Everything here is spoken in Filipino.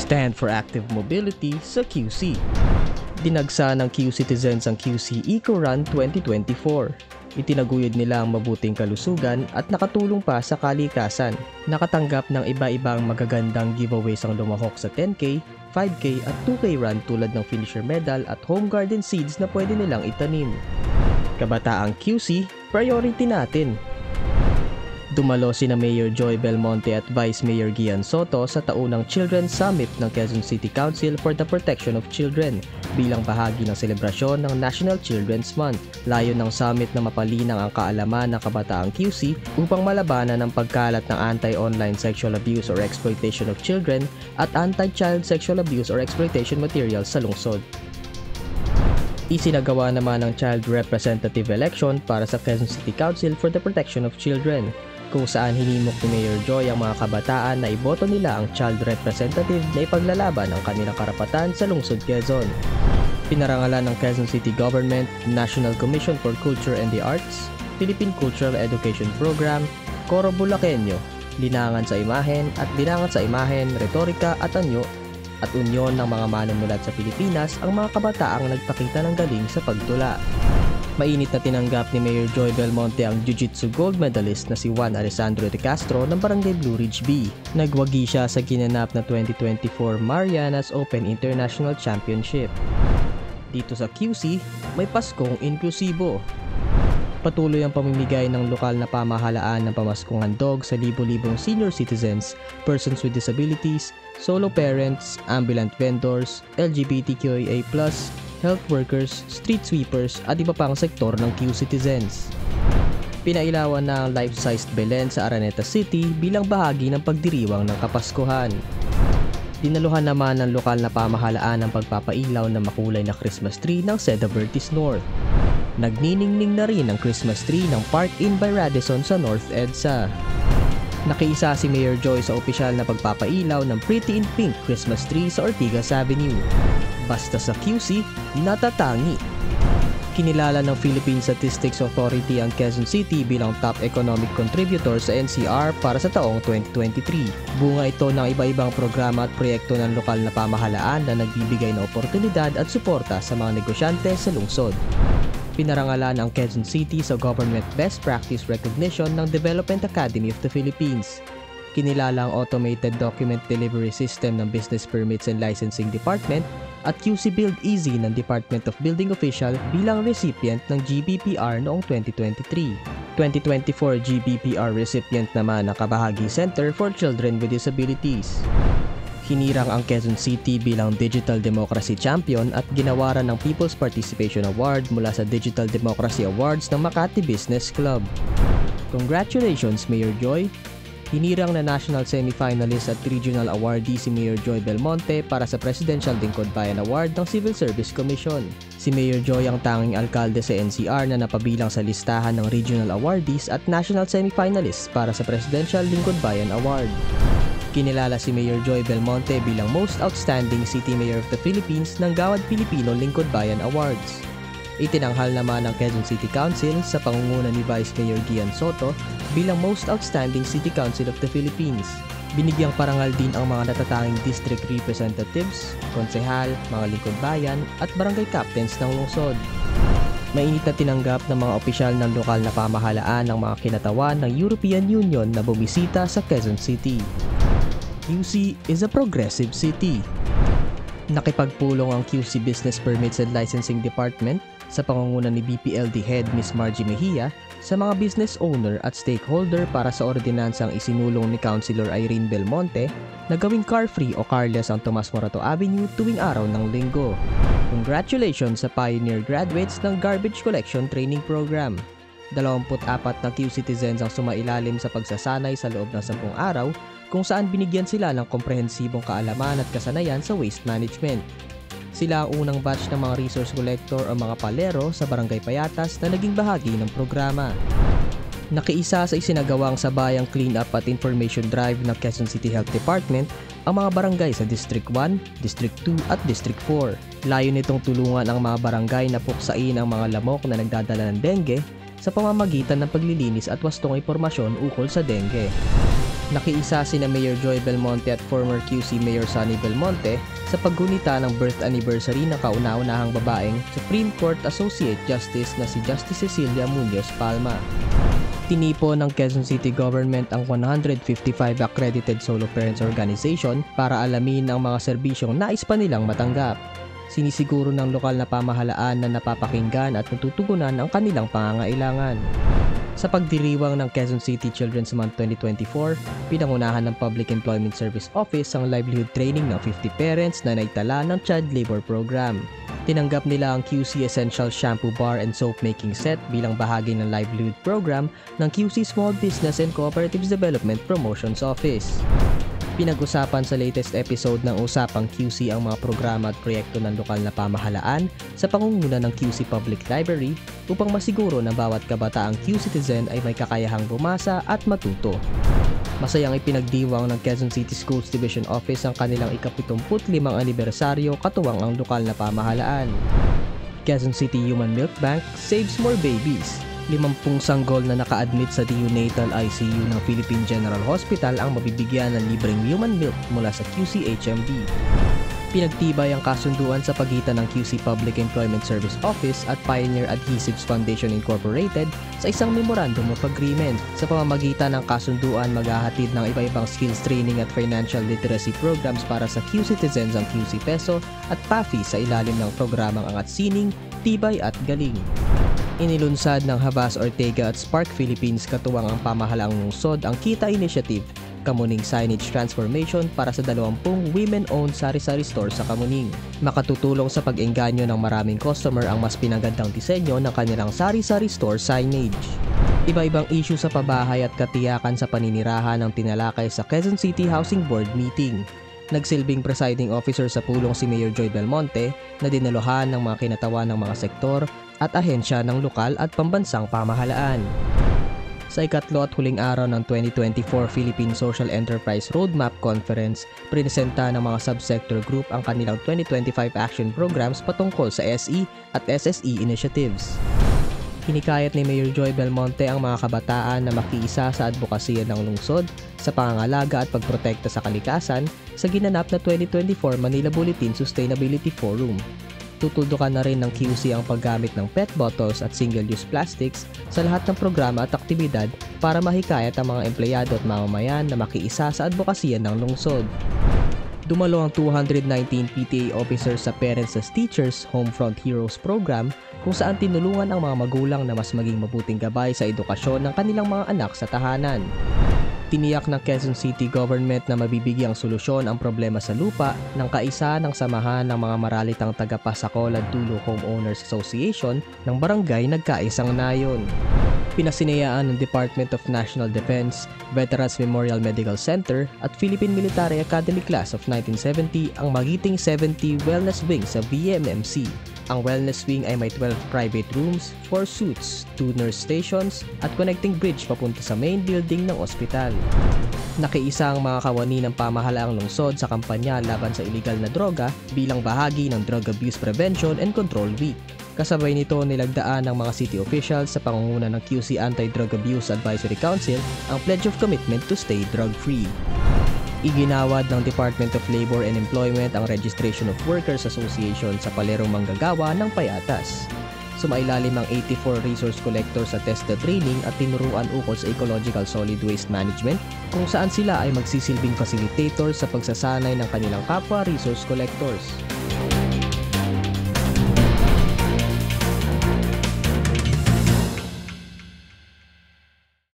Stand for Active Mobility sa QC. Dinagsa ng Q-Citizens ang QC Eco Run 2024. Itinaguyod nila ang mabuting kalusugan at nakatulong pa sa kalikasan. Nakatanggap ng iba-ibang magagandang giveaways ang lumahok sa 10K, 5K at 2K run tulad ng finisher medal at home garden seeds na pwede nilang itanim. Kabataang QC, priority natin! Dumalo sina Mayor Joy Belmonte at Vice Mayor Gian Soto sa taunang Children's Summit ng Quezon City Council for the Protection of Children bilang bahagi ng selebrasyon ng National Children's Month. Layo ng summit na mapalinang ang kaalaman ng kabataang QC upang malabanan ang pagkalat ng anti-online sexual abuse or exploitation of children at anti-child sexual abuse or exploitation materials sa lungsod. Isinagawa naman ang Child Representative Election para sa Quezon City Council for the Protection of Children, kung saan hinimok ni Mayor Joy ang mga kabataan na iboto nila ang child representative na ipaglalaban ang kanilang karapatan sa lungsod Quezon. Pinarangalan ng Quezon City Government, National Commission for Culture and the Arts, Philippine Cultural Education Program, Coro Bulakenyo, Linangan sa Imahen at Linangan sa Imahen, Retorika at Anyo at Unyon ng mga manunulat sa Pilipinas ang mga kabataang nagpakita ng galing sa pagtula. Mainit na tinanggap ni Mayor Joy Belmonte ang Jiu-Jitsu gold medalist na si Juan Alessandro de Castro ng Barangay Blue Ridge B. Nagwagi siya sa ginanap na 2024 Marianas Open International Championship. Dito sa QC, may Paskong Inklusibo. Patuloy ang pamimigay ng lokal na pamahalaan ng pamaskong handog sa libo-libong senior citizens, persons with disabilities, solo parents, ambulant vendors, LGBTQIA+, health workers, street sweepers at iba pang sektor ng Q-Citizens. Pinailawan na ang life-sized Belen sa Araneta City bilang bahagi ng pagdiriwang ng Kapaskuhan. Dinaluhan naman ng lokal na pamahalaan ang pagpapailaw ng makulay na Christmas tree ng Seda Vertis North. Nagniningning na rin ang Christmas tree ng Park Inn by Radisson sa North EDSA. Nakiisa si Mayor Joy sa opisyal na pagpapailaw ng Pretty in Pink Christmas tree sa Ortigas Avenue. Basta sa QC, natatangi. Kinilala ng Philippine Statistics Authority ang Quezon City bilang top economic contributor sa NCR para sa taong 2023. Bunga ito ng iba-ibang programa at proyekto ng lokal na pamahalaan na nagbibigay ng oportunidad at suporta sa mga negosyante sa lungsod. Pinarangalan ang Quezon City sa Government Best Practice Recognition ng Development Academy of the Philippines. Kinilala ang Automated Document Delivery System ng Business Permits and Licensing Department at QC Build Easy ng Department of Building Official bilang recipient ng GBPR noong 2023. 2024 GBPR recipient naman ang Kabahagi Center for Children with Disabilities. Hinirang ang Quezon City bilang Digital Democracy Champion at ginawaran ng People's Participation Award mula sa Digital Democracy Awards ng Makati Business Club. Congratulations, Mayor Joy! Hinirang na national semi-finalist at regional awardee si Mayor Joy Belmonte para sa Presidential Lingkod Bayan Award ng Civil Service Commission. Si Mayor Joy ang tanging alkalde sa NCR na napabilang sa listahan ng regional awardees at national semi-finalists para sa Presidential Lingkod Bayan Award. Kinilala si Mayor Joy Belmonte bilang Most Outstanding City Mayor of the Philippines ng Gawad Pilipino Lingkod Bayan Awards. Itinanghal naman ng Quezon City Council sa pangunguna ni Vice Mayor Gian Soto bilang Most Outstanding City Council of the Philippines. Binigyang parangal din ang mga natatanging district representatives, konsehal, mga lingkod bayan at barangay captains ng lungsod. Mainit na tinanggap ng mga opisyal ng lokal na pamahalaan ang mga kinatawan ng European Union na bumisita sa Quezon City. QC is a progressive city. Nakipagpulong ang QC Business Permits and Licensing Department sa pangunguna ni BPLD Head Ms. Margie Mejia sa mga business owner at stakeholder para sa ordinansang isinulong ni Councilor Irene Belmonte na gawing car-free o carless ang Tomas Morato Avenue tuwing araw ng linggo. Congratulations sa pioneer graduates ng Garbage Collection Training Program. 24 na Q-Citizens ang sumailalim sa pagsasanay sa loob ng 10 araw kung saan binigyan sila ng komprehensibong kaalaman at kasanayan sa waste management. Sila ang unang batch ng mga resource collector o mga palero sa Barangay Payatas na naging bahagi ng programa. Nakiisa sa isinagawang sabayang clean-up at information drive ng Quezon City Health Department ang mga barangay sa District 1, District 2 at District 4. Layo nitong tulungan ang mga barangay na puksain ang mga lamok na nagdadala ng dengue sa pamamagitan ng paglilinis at wastong impormasyon ukol sa dengue. Nakiisa sina Mayor Joy Belmonte at former QC Mayor Sonny Belmonte sa paggunita ng birth anniversary ng kauna-unahang babaeng Supreme Court Associate Justice na si Justice Cecilia Munoz Palma. Tinipo ng Quezon City Government ang 155 accredited solo parents organization para alamin ang mga serbisyong nais pa nilang matanggap. Sinisiguro ng lokal na pamahalaan na napapakinggan at natutugunan ang kanilang pangangailangan. Sa pagdiriwang ng Quezon City Children's Month 2024, pinangunahan ng Public Employment Service Office ang livelihood training ng 50 parents na naitala ng Child Labor Program. Tinanggap nila ang QC Essential Shampoo Bar and Soap Making Set bilang bahagi ng livelihood program ng QC Small Business and Cooperatives Development Promotions Office. Pinag-usapan sa latest episode ng Usapang QC ang mga programa at proyekto ng lokal na pamahalaan sa pangunguna ng QC Public Library upang masiguro na bawat kabataang Q-citizen ay may kakayahang bumasa at matuto. Masayang ipinagdiwang ng Quezon City Schools Division Office ang kanilang ika-75 anibersaryo katuwang ang lokal na pamahalaan. Quezon City Human Milk Bank saves more babies. 50 sanggol na naka-admit sa neonatal ICU ng Philippine General Hospital ang mabibigyan ng libreng human milk mula sa QC-HMB. Pinagtibay ang kasunduan sa pagitan ng QC Public Employment Service Office at Pioneer Adhesives Foundation Incorporated sa isang Memorandum of Agreement. Sa pamamagitan ng kasunduan, maghahatid ng iba-ibang skills training at financial literacy programs para sa Q-citizens ang QC Peso at PAFI sa ilalim ng programang Angat Sining, Tibay at Galing. Inilunsad ng Havas Ortega at Spark Philippines katuwang ang pamahalaang lungsod ang Kita Initiative, Kamuning Signage Transformation para sa 20 women-owned sari-sari store sa Kamuning. Makatutulong sa pag-engganyo ng maraming customer ang mas pinagandang disenyo ng kanilang sari-sari store signage. Iba-ibang issue sa pabahay at katiyakan sa paninirahan ang tinalakay sa Quezon City Housing Board meeting. Nagsilbing presiding officer sa pulong si Mayor Joy Belmonte na dinaluhan ng mga kinatawan ng mga sektor at ahensya ng lokal at pambansang pamahalaan. Sa ikatlo at huling araw ng 2024 Philippine Social Enterprise Roadmap Conference, prinesenta ng mga subsector group ang kanilang 2025 action programs patungkol sa SE at SSE initiatives. Hinikayat ni Mayor Joy Belmonte ang mga kabataan na makiisa sa advokasya ng lungsod sa pangangalaga at pagprotekta sa kalikasan sa ginanap na 2024 Manila Bulletin Sustainability Forum. Tututukan na rin ng QC ang paggamit ng PET bottles at single-use plastics sa lahat ng programa at aktibidad para mahikayat ang mga empleyado at mamamayan na makiisa sa advokasya ng lungsod. Dumalo ang 219 PTA officers sa Parents as Teachers Homefront Heroes Program kung saan tinulungan ang mga magulang na mas maging mabuting gabay sa edukasyon ng kanilang mga anak sa tahanan. Tiniyak ng Quezon City Government na mabibigyang solusyon ang problema sa lupa ng kaisa ng samahan ng mga maralitang taga-Pasakol at Dulo Homeowners Association ng Barangay Nagkaisang Nayon. Pinasinayaan ng Department of National Defense, Veterans Memorial Medical Center at Philippine Military Academy Class of 1970 ang magiting 70 wellness wing sa VMMC. Ang wellness wing ay may 12 private rooms, 4 suites, 2 nurse stations at connecting bridge papunta sa main building ng ospital. Nakiisa ang mga kawani ng pamahalaang lungsod sa kampanya laban sa iligal na droga bilang bahagi ng Drug Abuse Prevention and Control Week. Kasabay nito nilagdaan ng mga city officials sa pangunguna ng QC Anti-Drug Abuse Advisory Council ang Pledge of Commitment to Stay Drug-Free. Iginawad ng Department of Labor and Employment ang Registration of Workers Association sa palerong manggagawa ng payatas. Sumailalim ang 84 resource collectors sa TESDA training at tinuruan ukol sa ecological solid waste management kung saan sila ay magsisilbing facilitator sa pagsasanay ng kanilang kapwa resource collectors.